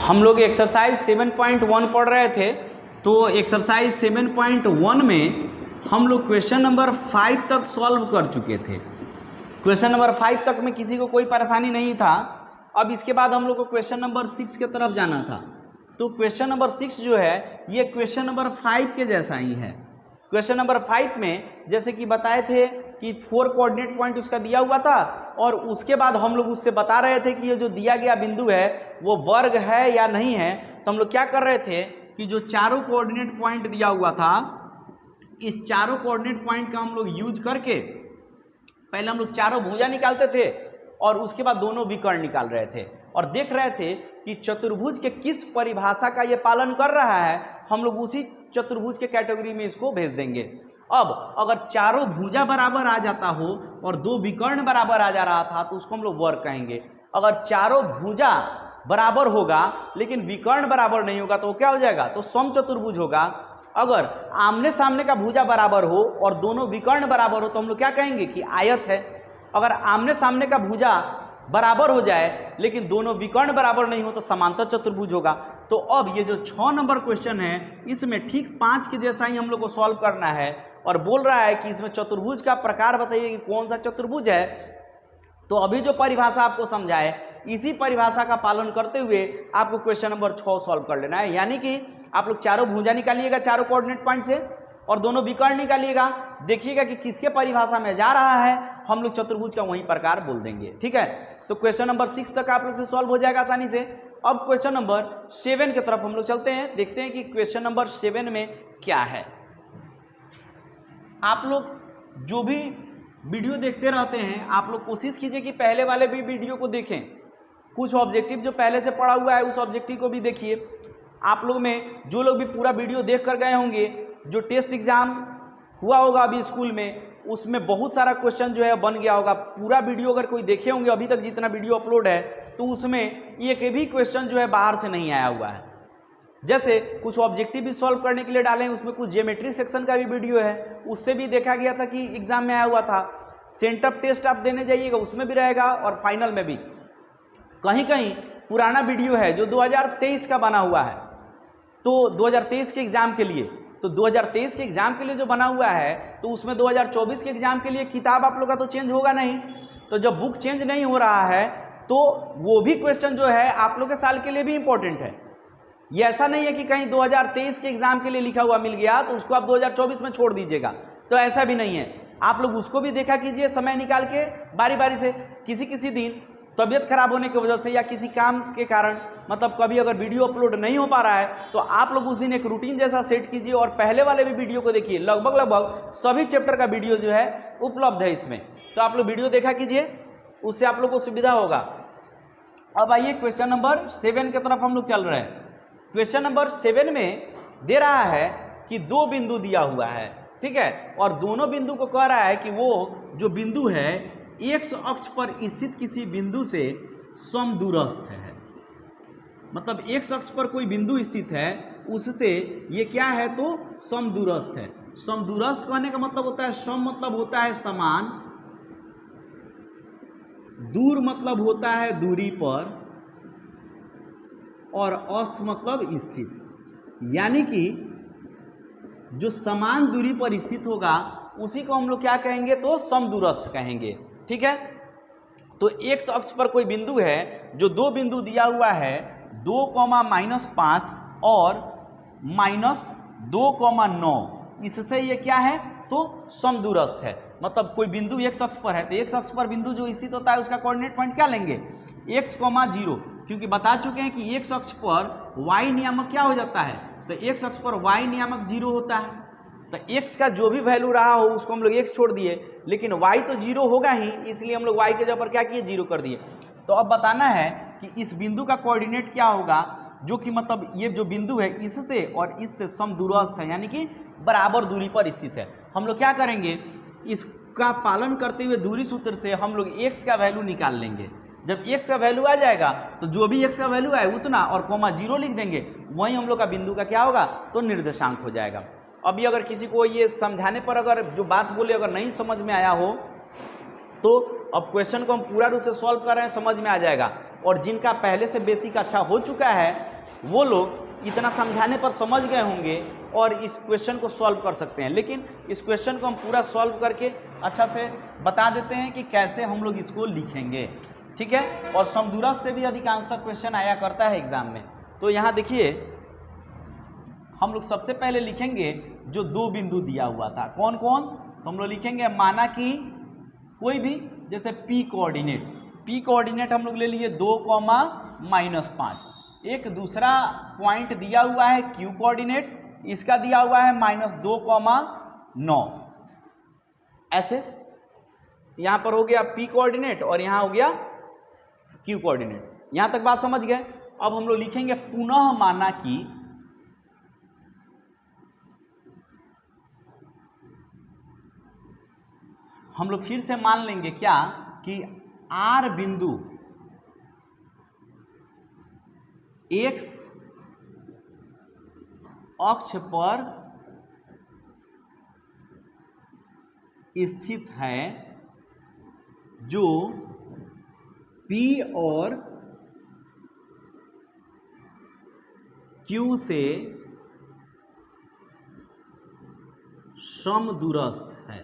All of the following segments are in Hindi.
हम लोग एक्सरसाइज 7.1 पढ़ रहे थे। तो एक्सरसाइज 7.1 में हम लोग क्वेश्चन नंबर 5 तक सॉल्व कर चुके थे। क्वेश्चन नंबर 5 तक में किसी को कोई परेशानी नहीं था। अब इसके बाद हम लोग को क्वेश्चन नंबर 6 की तरफ जाना था। तो क्वेश्चन नंबर 6 जो है ये क्वेश्चन नंबर 5 के जैसा ही है। क्वेश्चन नंबर 5 में जैसे कि बताए थे कि 4 कोऑर्डिनेट पॉइंट उसका दिया हुआ था और उसके बाद हम लोग उससे बता रहे थे कि ये जो दिया गया बिंदु है वो वर्ग है या नहीं है। तो हम लोग क्या कर रहे थे कि जो चारों कोऑर्डिनेट पॉइंट दिया हुआ था इस चारों कोऑर्डिनेट पॉइंट का हम लोग यूज करके पहले हम लोग चारों भुजा निकालते थे और उसके बाद दोनों विकर्ण निकाल रहे थे और देख रहे थे कि चतुर्भुज के किस परिभाषा का ये पालन कर रहा है। हम लोग उसी चतुर्भुज के कैटेगरी में इसको भेज देंगे। अब अगर चारों भुजा बराबर आ जाता हो और दो विकर्ण बराबर आ जा रहा था तो उसको हम लोग वर्ग कहेंगे। अगर चारों भुजा बराबर होगा लेकिन विकर्ण बराबर नहीं होगा तो वो क्या हो जाएगा, तो समचतुर्भुज होगा। अगर आमने सामने का भुजा बराबर हो और दोनों विकर्ण बराबर हो तो हम लोग क्या कहेंगे कि आयत है। अगर आमने सामने का भुजा बराबर हो जाए लेकिन दोनों विकर्ण बराबर नहीं हो तो समांतर चतुर्भुज होगा। तो अब ये जो 6 नंबर क्वेश्चन है इसमें ठीक 5 के जैसा ही हम लोग को सॉल्व करना है और बोल रहा है कि इसमें चतुर्भुज का प्रकार बताइए कि कौन सा चतुर्भुज है। तो अभी जो परिभाषा आपको समझाए इसी परिभाषा का पालन करते हुए आपको क्वेश्चन नंबर 6 सॉल्व कर लेना है। यानी कि आप लोग चारों भुजा निकालिएगा चारों कोऑर्डिनेट पॉइंट से और दोनों विकर्ण निकालिएगा। देखिएगा कि किसके परिभाषा में जा रहा है, हम लोग चतुर्भुज का वही प्रकार बोल देंगे। ठीक है, तो क्वेश्चन नंबर 6 तक आप लोग से सॉल्व हो जाएगा आसानी से। अब क्वेश्चन नंबर 7 की तरफ हम लोग चलते हैं, देखते हैं कि क्वेश्चन नंबर 7 में क्या है। आप लोग जो भी वीडियो देखते रहते हैं आप लोग कोशिश कीजिए कि पहले वाले भी वीडियो को देखें। कुछ ऑब्जेक्टिव जो पहले से पढ़ा हुआ है उस ऑब्जेक्टिव को भी देखिए। आप लोग में जो लोग भी पूरा वीडियो देख कर गए होंगे, जो टेस्ट एग्जाम हुआ होगा अभी स्कूल में, उसमें बहुत सारा क्वेश्चन जो है बन गया होगा। पूरा वीडियो अगर कोई देखे होंगे अभी तक जितना वीडियो अपलोड है तो उसमें एक भी क्वेश्चन जो है बाहर से नहीं आया हुआ है। जैसे कुछ ऑब्जेक्टिव भी सॉल्व करने के लिए डाले हैं, उसमें कुछ ज्योमेट्री सेक्शन का भी वीडियो है, उससे भी देखा गया था कि एग्जाम में आया हुआ था। सेंटअप टेस्ट आप देने जाइएगा उसमें भी रहेगा और फाइनल में भी। कहीं कहीं पुराना वीडियो है जो 2023 का बना हुआ है, तो 2023 के एग्जाम के लिए, तो 2023 के एग्जाम के लिए जो बना हुआ है तो उसमें 2024 के एग्जाम के लिए किताब आप लोग का तो चेंज होगा नहीं। तो जब बुक चेंज नहीं हो रहा है तो वो भी क्वेश्चन जो है आप लोग के साल के लिए भी इंपॉर्टेंट है। ये ऐसा नहीं है कि कहीं 2023 के एग्जाम के लिए लिखा हुआ मिल गया तो उसको आप 2024 में छोड़ दीजिएगा, तो ऐसा भी नहीं है। आप लोग उसको भी देखा कीजिए समय निकाल के बारी बारी से। किसी किसी दिन तबीयत खराब होने की वजह से या किसी काम के कारण, मतलब कभी अगर वीडियो अपलोड नहीं हो पा रहा है तो आप लोग उस दिन एक रूटीन जैसा सेट कीजिए और पहले वाले भी वीडियो को देखिए। लगभग सभी चैप्टर का वीडियो जो है उपलब्ध है इसमें, तो आप लोग वीडियो देखा कीजिए, उससे आप लोग को सुविधा होगा। अब आइए क्वेश्चन नंबर 7 की तरफ हम लोग चल रहे हैं। क्वेश्चन नंबर 7 में दे रहा है कि 2 बिंदु दिया हुआ है, ठीक है, और दोनों बिंदु को कह रहा है कि वो जो बिंदु है एक्स अक्ष पर स्थित किसी बिंदु से समदूरस्थ है। मतलब एक्स अक्ष पर कोई बिंदु स्थित है उससे ये क्या है, तो समदूरस्थ है। समदूरस्थ कहने का मतलब होता है, सम मतलब होता है समान, दूर मतलब होता है दूरी पर, और अस्थ मतलब स्थित। यानी कि जो समान दूरी पर स्थित होगा उसी को हम लोग क्या कहेंगे, तो समदूरस्थ कहेंगे। ठीक है, तो एक्स अक्ष पर कोई बिंदु है जो 2 बिंदु दिया हुआ है 2, -5 और -2,9, इससे ये क्या है, तो समदूरस्थ है। मतलब कोई बिंदु एक्स अक्ष पर है तो एक्स अक्ष पर बिंदु जो स्थित होता है उसका कोऑर्डिनेट पॉइंट क्या लेंगे, x, 0, क्योंकि बता चुके हैं कि एक्स अक्ष पर y नियामक क्या हो जाता है, तो एक्स अक्ष पर y नियामक 0 होता है। तो x का जो भी वैल्यू रहा हो उसको हम लोग x छोड़ दिए, लेकिन y तो 0 होगा ही, इसलिए हम लोग y के जगह पर क्या किए, 0 कर दिए। तो अब बताना है कि इस बिंदु का कोऑर्डिनेट क्या होगा, जो कि मतलब ये जो बिंदु है इससे और इससे समदूरस्थ है, यानी कि बराबर दूरी पर स्थित है। हम लोग क्या करेंगे, इसका पालन करते हुए दूरी सूत्र से हम लोग x का वैल्यू निकाल लेंगे। जब x का वैल्यू आ जाएगा तो जो भी x का वैल्यू आए उतना और 0 लिख देंगे, वही हम लोग का बिंदु का क्या होगा, तो निर्देशांक हो जाएगा। अभी अगर किसी को ये समझाने पर अगर जो बात बोले अगर नहीं समझ में आया हो तो अब क्वेश्चन को हम पूरा रूप से सॉल्व कर रहे हैं, समझ में आ जाएगा। और जिनका पहले से बेसिक अच्छा हो चुका है वो लोग इतना समझाने पर समझ गए होंगे और इस क्वेश्चन को सॉल्व कर सकते हैं। लेकिन इस क्वेश्चन को हम पूरा सॉल्व करके अच्छा से बता देते हैं कि कैसे हम लोग इसको लिखेंगे, ठीक है। और समदूरस्थ से भी अधिकांशतः क्वेश्चन आया करता है एग्जाम में। तो यहाँ देखिए हम लोग सबसे पहले लिखेंगे जो दो बिंदु दिया हुआ था, कौन कौन, तो हम लोग लिखेंगे माना कि कोई भी, जैसे P कोऑर्डिनेट हम लोग ले लिए 2,-5। एक दूसरा पॉइंट दिया हुआ है Q कोऑर्डिनेट, इसका दिया हुआ है -2,9। ऐसे यहां पर हो गया P कोऑर्डिनेट और यहां हो गया Q कोऑर्डिनेट। यहां तक बात समझ गए। अब हम लोग लिखेंगे पुनः माना कि हम लोग फिर से मान लेंगे क्या कि R बिंदु X अक्ष पर स्थित है जो P और Q से समदूरस्थ है,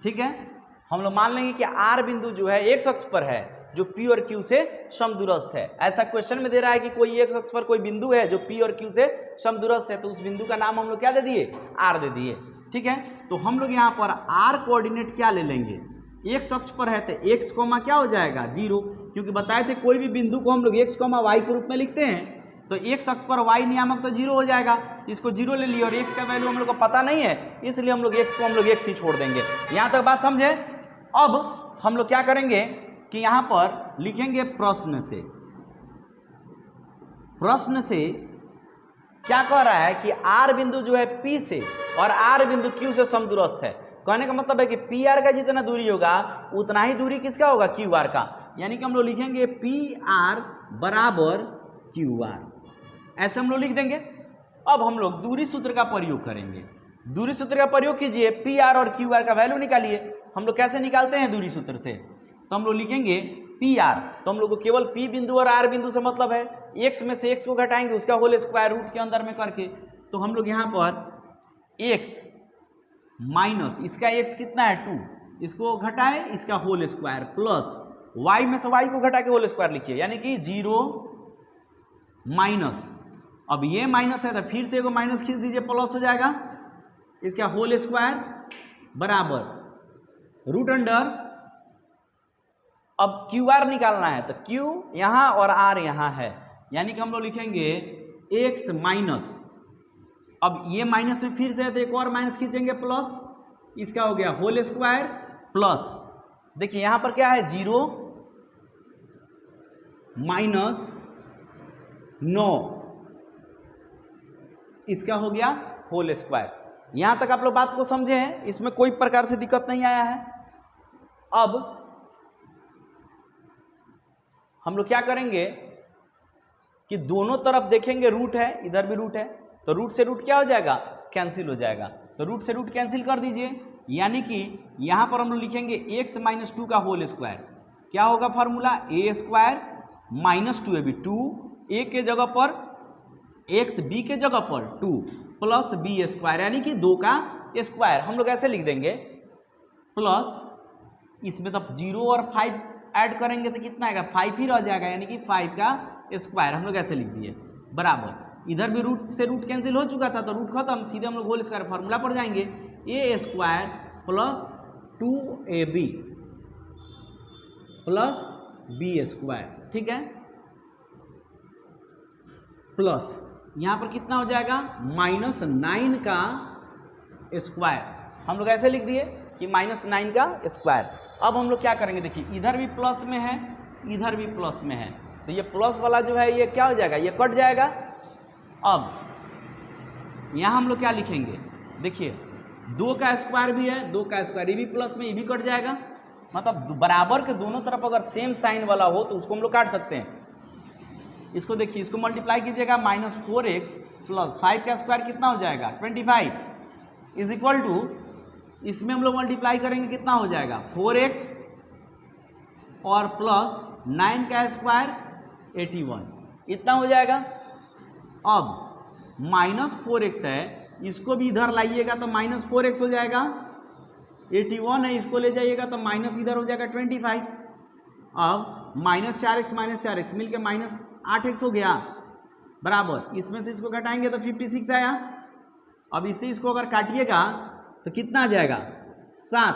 ठीक है। हम लोग मान लेंगे कि R बिंदु जो है X अक्ष पर है जो P और Q से समदूरस्थ है। ऐसा क्वेश्चन में दे रहा है कि कोई X अक्ष पर कोई बिंदु है जो P और Q से समदूरस्थ है, तो उस बिंदु का नाम हम लोग क्या दे दिए, R दे दिए, ठीक है। तो हम लोग यहाँ पर R कोऑर्डिनेट क्या ले लेंगे, X अक्ष पर है तो X कोमा क्या हो जाएगा 0, क्योंकि बताए थे कोई भी बिंदु को हम लोग X, Y के रूप में लिखते हैं तो X अक्ष पर Y नियामक तो 0 हो जाएगा, इसको 0 ले लिए और X का वैल्यू हम लोग को पता नहीं है, इसलिए हम लोग X को हम लोग X ही छोड़ देंगे। यहाँ तक बात समझे। अब हम लोग क्या करेंगे कि यहाँ पर लिखेंगे प्रश्न से क्या कह रहा है कि R बिंदु जो है P से और R बिंदु Q से समदूरस्थ है। कहने का मतलब है कि PR का जितना दूरी होगा उतना ही दूरी किसका होगा, QR का। यानी कि हम लोग लिखेंगे PR बराबर QR, ऐसे हम लोग लिख देंगे। अब हम लोग दूरी सूत्र का प्रयोग करेंगे। दूरी सूत्र का प्रयोग कीजिए, PR और QR का वैल्यू निकालिए। हम लोग कैसे निकालते हैं दूरी सूत्र से, तो हम लोग लिखेंगे PR, तो हम लोग को केवल P बिंदु और R बिंदु से मतलब है, X में से X को घटाएंगे उसका होल स्क्वायर रूट के अंदर में करके। तो हम लोग यहाँ पर X माइनस इसका X कितना है 2, इसको घटाए इसका होल स्क्वायर प्लस Y में से Y को घटा के होल स्क्वायर लिखिए, यानी कि 0 माइनस, अब ये माइनस है तो फिर से एगो माइनस खींच दीजिए, प्लस हो जाएगा, इसका होल स्क्वायर बराबर रूट अंडर। अब QR निकालना है तो Q यहाँ और R यहाँ है, यानी कि हम लोग लिखेंगे X माइनस, अब ये माइनस में फिर से तो एक और माइनस खींचेंगे प्लस, इसका हो गया होल स्क्वायर प्लस, देखिए यहाँ पर क्या है 0 माइनस 9, इसका हो गया होल स्क्वायर। यहां तक आप लोग बात को समझे हैं, इसमें कोई प्रकार से दिक्कत नहीं आया है। अब हम लोग क्या करेंगे कि दोनों तरफ देखेंगे रूट है, इधर भी रूट है, तो रूट से रूट क्या हो जाएगा, कैंसिल हो जाएगा, तो रूट से रूट कैंसिल कर दीजिए, यानी कि यहां पर हम लोग लिखेंगे X माइनस 2 का होल स्क्वायर, क्या होगा formula A square minus 2AB, 2 A के जगह पर X, B के जगह पर 2 प्लस B स्क्वायर, यानी कि 2 का स्क्वायर। हम लोग ऐसे लिख देंगे प्लस, इसमें तब 0 और 5 ऐड करेंगे तो कितना आएगा 5 ही रह जाएगा, यानी कि 5 का स्क्वायर हम लोग ऐसे लिख दिए बराबर। इधर भी रूट से रूट कैंसिल हो चुका था तो रूट खत्म, सीधे हम लोग होल स्क्वायर फार्मूला पर जाएंगे, A square plus 2AB plus B square, ठीक है, प्लस यहाँ पर कितना हो जाएगा -9 का स्क्वायर, हम लोग ऐसे लिख दिए कि -9 का स्क्वायर। अब हम लोग क्या करेंगे, देखिए इधर भी प्लस में है इधर भी प्लस में है, तो ये प्लस वाला जो है ये क्या हो जाएगा, ये कट जाएगा। अब यहाँ हम लोग क्या लिखेंगे, देखिए 2 का स्क्वायर भी है, 2 का स्क्वायर, ये भी प्लस में ये भी कट जाएगा, मतलब बराबर के दोनों तरफ अगर सेम साइन वाला हो तो उसको हम लोग काट सकते हैं। इसको देखिए, इसको मल्टीप्लाई कीजिएगा, -4x प्लस 5 का स्क्वायर कितना हो जाएगा 25 इज इक्वल टू, इसमें हम लोग मल्टीप्लाई करेंगे कितना हो जाएगा 4x और प्लस 9 का स्क्वायर 81 इतना हो जाएगा। अब -4x है, इसको भी इधर लाइएगा तो -4x हो जाएगा। 81 है, इसको ले जाइएगा तो माइनस इधर हो जाएगा 25। अब -4x मिलके -8x हो गया बराबर, इसमें से इसको घटाएंगे तो 56 आया। अब इससे इसको अगर काटिएगा तो कितना आ जाएगा 7।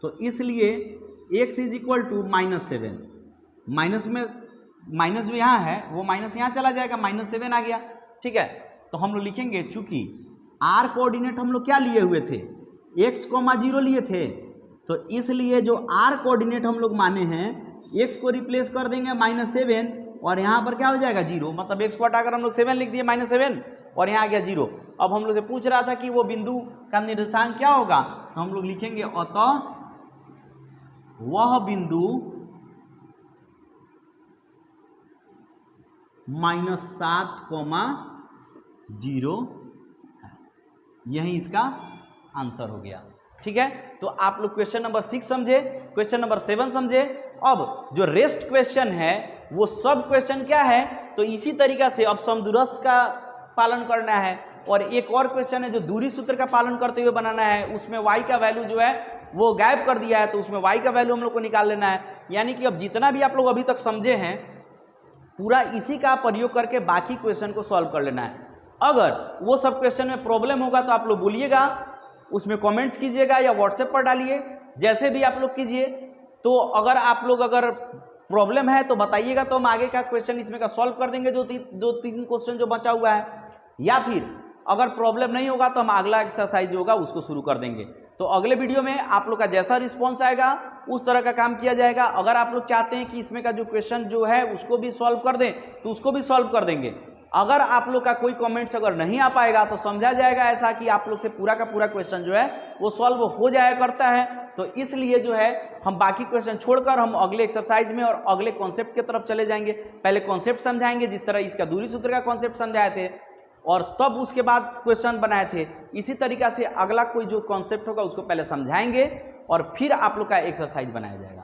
तो इसलिए x is equal to -7, minus में माइनस जो यहाँ है वो माइनस यहाँ चला जाएगा, -7 आ गया। ठीक है, तो हम लोग लिखेंगे चूंकि r कोऑर्डिनेट हम लोग क्या लिए हुए थे, x, 0 लिए थे, तो इसलिए जो r कोऑर्डिनेट हम लोग माने हैं, x को रिप्लेस कर देंगे -7 और यहाँ पर क्या हो जाएगा 0, मतलब x को हटाकर हम लोग 7 लिख दिए -7 और यहाँ आ गया 0। अब हम लोग से पूछ रहा था कि वो बिंदु का निर्देशांक क्या होगा, तो हम लोग लिखेंगे अतः वह बिंदु -7,0 है। यही इसका आंसर हो गया। ठीक है, तो आप लोग क्वेश्चन नंबर 6 समझे, क्वेश्चन नंबर 7 समझे। अब जो रेस्ट क्वेश्चन है वो सब क्वेश्चन क्या है, तो इसी तरीका से अब समदूरस्थ का पालन करना है और एक और क्वेश्चन है जो दूरी सूत्र का पालन करते हुए बनाना है। उसमें y का वैल्यू जो है वो गायब कर दिया है, तो उसमें y का वैल्यू हम लोग को निकाल लेना है। यानी कि अब जितना भी आप लोग अभी तक समझे हैं पूरा इसी का प्रयोग करके बाकी क्वेश्चन को सॉल्व कर लेना है। अगर वो सब क्वेश्चन में प्रॉब्लम होगा तो आप लोग बोलिएगा, उसमें कमेंट्स कीजिएगा या व्हाट्सएप पर डालिए, जैसे भी आप लोग कीजिए। तो अगर प्रॉब्लम है तो बताइएगा, तो हम आगे का क्वेश्चन इसमें का सॉल्व कर देंगे, जो 3 क्वेश्चन जो बचा हुआ है। या फिर अगर प्रॉब्लम नहीं होगा तो हम अगला एक्सरसाइज जो होगा उसको शुरू कर देंगे। तो अगले वीडियो में आप लोग का जैसा रिस्पॉन्स आएगा उस तरह का काम किया जाएगा। अगर आप लोग चाहते हैं कि इसमें का जो क्वेश्चन जो है उसको भी सॉल्व कर दें तो उसको भी सॉल्व कर देंगे। अगर आप लोग का कोई कमेंट्स अगर नहीं आ पाएगा तो समझा जाएगा ऐसा कि आप लोग से पूरा का पूरा क्वेश्चन जो है वो सॉल्व हो जाया करता है। तो इसलिए जो है हम बाकी क्वेश्चन छोड़कर हम अगले एक्सरसाइज में और अगले कॉन्सेप्ट की तरफ चले जाएंगे। पहले कॉन्सेप्ट समझाएंगे, जिस तरह इसका दूरी सूत्र का कॉन्सेप्ट समझाए थे, और तब उसके बाद क्वेश्चन बनाए थे। इसी तरीका से अगला कोई जो कॉन्सेप्ट होगा उसको पहले समझाएंगे और फिर आप लोग का एक्सरसाइज बनाया जाएगा।